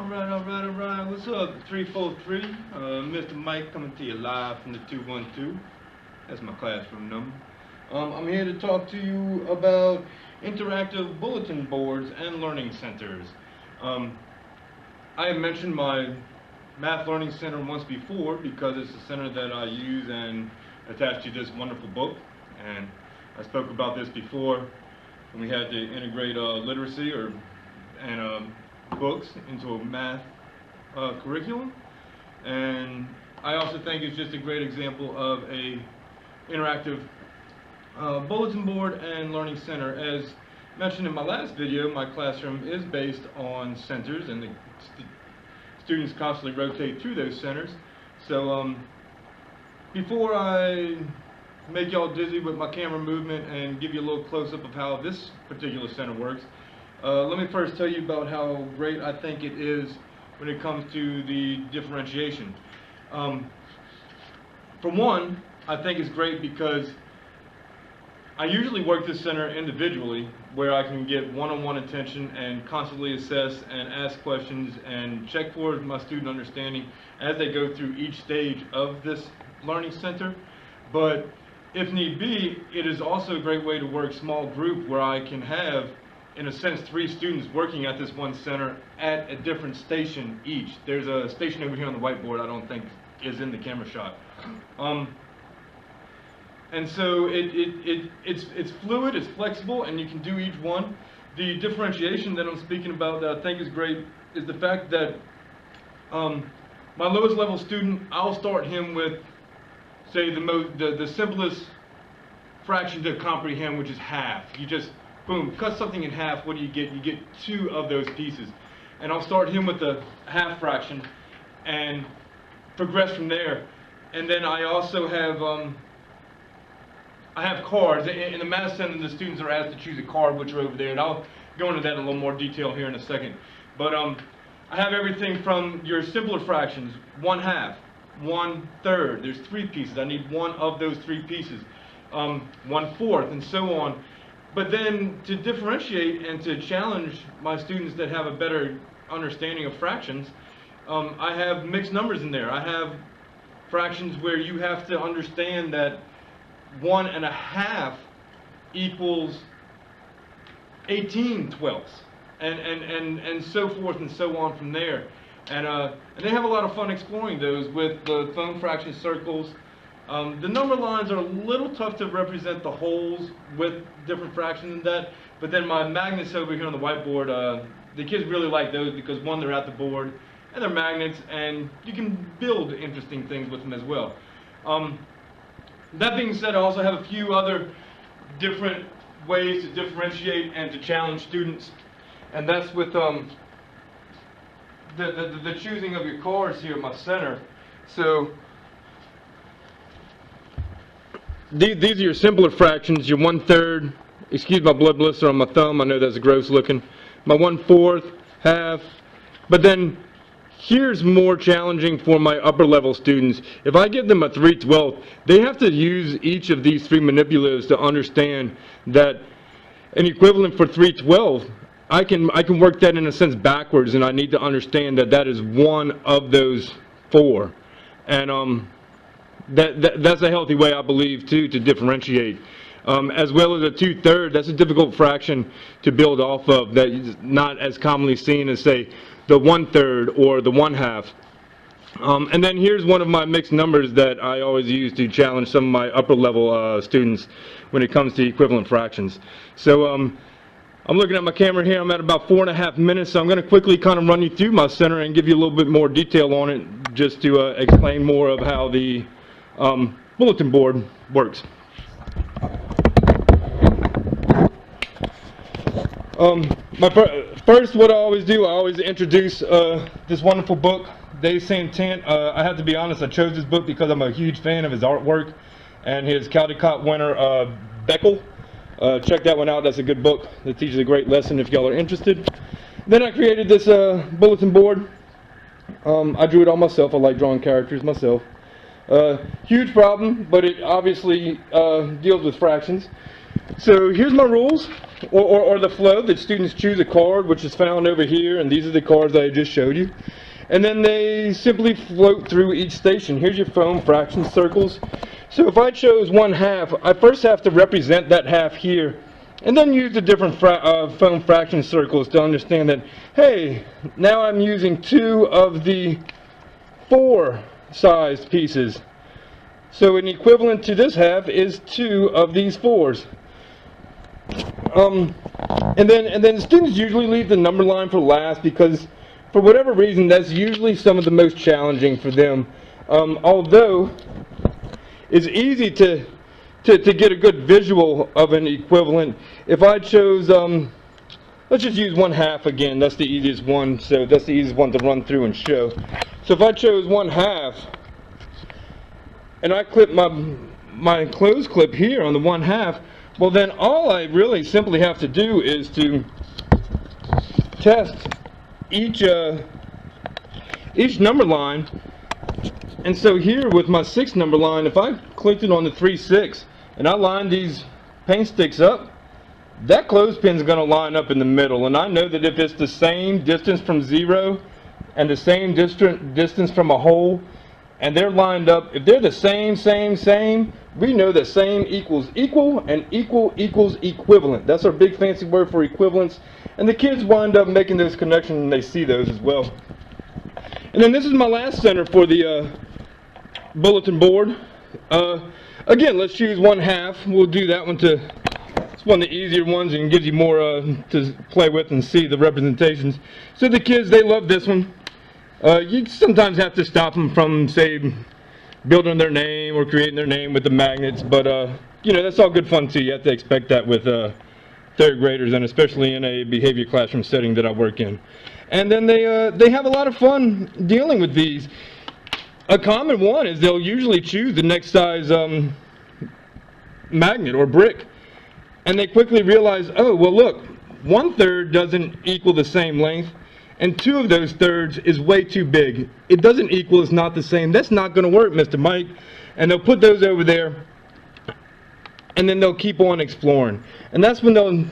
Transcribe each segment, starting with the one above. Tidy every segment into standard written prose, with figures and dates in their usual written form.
Alright. What's up? 343. Mr. Mike coming to you live from the 212. That's my classroom number. I'm here to talk to you about interactive bulletin boards and learning centers. I have mentioned my Math Learning Center once before because it's a center that I use and attached to this wonderful book. And I spoke about this before when we had to integrate literacy and books into a math curriculum. And I also think it's just a great example of a interactive bulletin board and learning center. As mentioned in my last video, my classroom is based on centers, and the students constantly rotate through those centers. So before I make y'all dizzy with my camera movement and give you a little close-up of how this particular center works, let me first tell you about how great I think it is when it comes to the differentiation. For one, I think it's great because I usually work this center individually, where I can get one-on-one attention and constantly assess and ask questions and check for my student understanding as they go through each stage of this learning center. But if need be, it is also a great way to work small group where I can have, in a sense, 3 students working at this one center at a different station each. There's a station over here on the whiteboard I don't think is in the camera shot. And so it's fluid, it's flexible, and you can do each one. The differentiation that I'm speaking about that I think is great is the fact that my lowest level student, I'll start him with, say, the simplest fraction to comprehend, which is half. You just boom, cut something in half. What do you get? You get 2 of those pieces. And I'll start him with the half fraction and progress from there. And then I also have cards. In the math center, the students are asked to choose a card, which are over there, and I'll go into that in a little more detail here in a second. But I have everything from your simpler fractions, 1/2, 1/3. There's 3 pieces. I need 1 of those 3 pieces. 1/4, and so on. But then to differentiate and to challenge my students that have a better understanding of fractions, I have mixed numbers in there. I have fractions where you have to understand that 1½ equals 18/12, and so forth and so on from there. And they have a lot of fun exploring those with the foam fraction circles. The number lines are a little tough to represent the wholes with different fractions and that, but then my magnets over here on the whiteboard, the kids really like those because, one, they're at the board, and they're magnets, and you can build interesting things with them as well. That being said, I also have a few other different ways to differentiate and to challenge students, and that's with the choosing of your cards here at my center. So these are your simpler fractions, your 1/3, excuse my blood blister on my thumb, I know that's gross looking, my 1/4, half, but then here's more challenging for my upper level students. If I give them a 3/12, they have to use each of these 3 manipulatives to understand that an equivalent for 3/12, I can work that in a sense backwards, and I need to understand that that is 1 of those 4. And that's a healthy way, I believe, too, to differentiate. As well as a 2/3, that's a difficult fraction to build off of that is not as commonly seen as, say, the 1/3 or the 1/2. And then here's one of my mixed numbers that I always use to challenge some of my upper level students when it comes to equivalent fractions. So I'm looking at my camera here. I'm at about 4.5 minutes, so I'm going to quickly kind of run you through my center and give you a little bit more detail on it, just to explain more of how the bulletin board works. First, what I always do, I always introduce this wonderful book, Dave Santant. I have to be honest, I chose this book because I'm a huge fan of his artwork and his Caldecott winner, Beckel. Check that one out. That's a good book that teaches a great lesson if y'all are interested. Then I created this bulletin board. I drew it all myself. I like drawing characters myself. Huge problem, but it obviously deals with fractions. So here's my rules, or the flow that students choose a card, which is found over here, and these are the cards I just showed you. And then they simply float through each station. Here's your foam fraction circles. So if I chose 1/2, I first have to represent that half here, and then use the different foam fraction circles to understand that, hey, now I'm using 2 of the 4 sized pieces. So an equivalent to this half is 2 of these 4s. And then students usually leave the number line for last because for whatever reason that's usually some of the most challenging for them. Although it's easy to get a good visual of an equivalent. If I chose, let's just use 1/2 again. That's the easiest one. So that's the easiest one to run through and show. So if I chose 1/2, and I clip my close clip here on the 1/2, well then all I really simply have to do is to test each number line. And so here with my 6 number line, if I clicked it on the 3/6 and I line these paint sticks up, that clothespin is going to line up in the middle. And I know that if it's the same distance from 0 and the same distance from a hole, and they're lined up, if they're the same, we know that same equals equal and equal equals equivalent. That's our big fancy word for equivalence. And the kids wind up making those connections and they see those as well. And then this is my last center for the bulletin board. Again, let's choose 1/2. We'll do that one to, it's one of the easier ones and gives you more to play with and see the representations. So the kids, they love this one. You sometimes have to stop them from, say, building their name or creating their name with the magnets, but you know, that's all good fun too. You have to expect that with 3rd graders, and especially in a behavior classroom setting that I work in. And then they have a lot of fun dealing with these. A common one is they'll usually choose the next size magnet or brick, and they quickly realize, oh, well look, 1/3 doesn't equal the same length, and 2 of those thirds is way too big. It doesn't equal, it's not the same. That's not going to work, Mr. Mike. And they'll put those over there, and then they'll keep on exploring. And that's when they'll,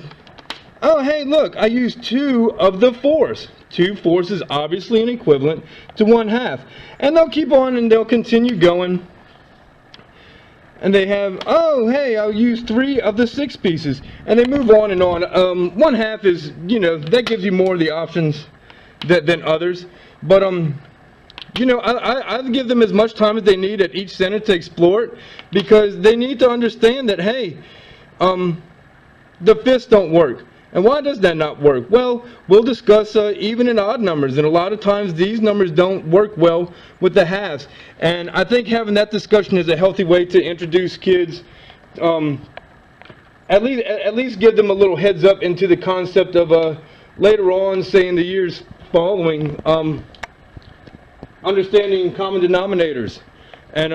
oh, hey, look, I used 2 of the 4s. 2 4s is obviously an equivalent to 1/2. And they'll keep on and they'll continue going. And they have, oh, hey, I'll use 3 of the 6 pieces. And they move on and on. 1/2 is, you know, that gives you more of the options than others, but you know, I give them as much time as they need at each center to explore it, because they need to understand that, hey, the fifths don't work. And why does that not work? Well, we'll discuss even and odd numbers, and a lot of times these numbers don't work well with the halves. And I think having that discussion is a healthy way to introduce kids, at least give them a little heads up into the concept of later on, say in the years following, understanding common denominators and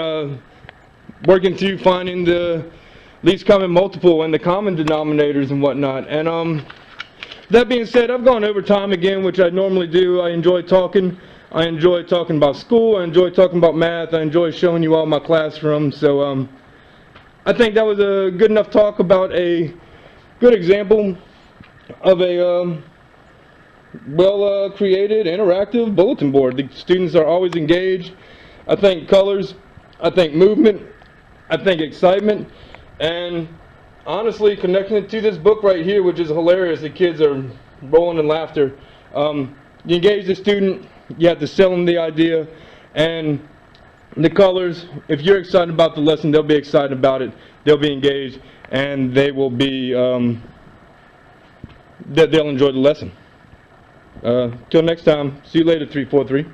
working through finding the least common multiple and the common denominators and whatnot. And that being said, I've gone over time again, which I normally do. I enjoy talking. I enjoy talking about school. I enjoy talking about math. I enjoy showing you all my classroom. So I think that was a good enough talk about a good example of a well-created interactive bulletin board. The students are always engaged. I think colors, I think movement, I think excitement, and honestly connecting it to this book right here, which is hilarious. The kids are rolling in laughter. You engage the student, you have to sell them the idea, and the colors, if you're excited about the lesson, they'll be excited about it, they'll be engaged, and they will be, they'll enjoy the lesson. Till next time, see you later, 343.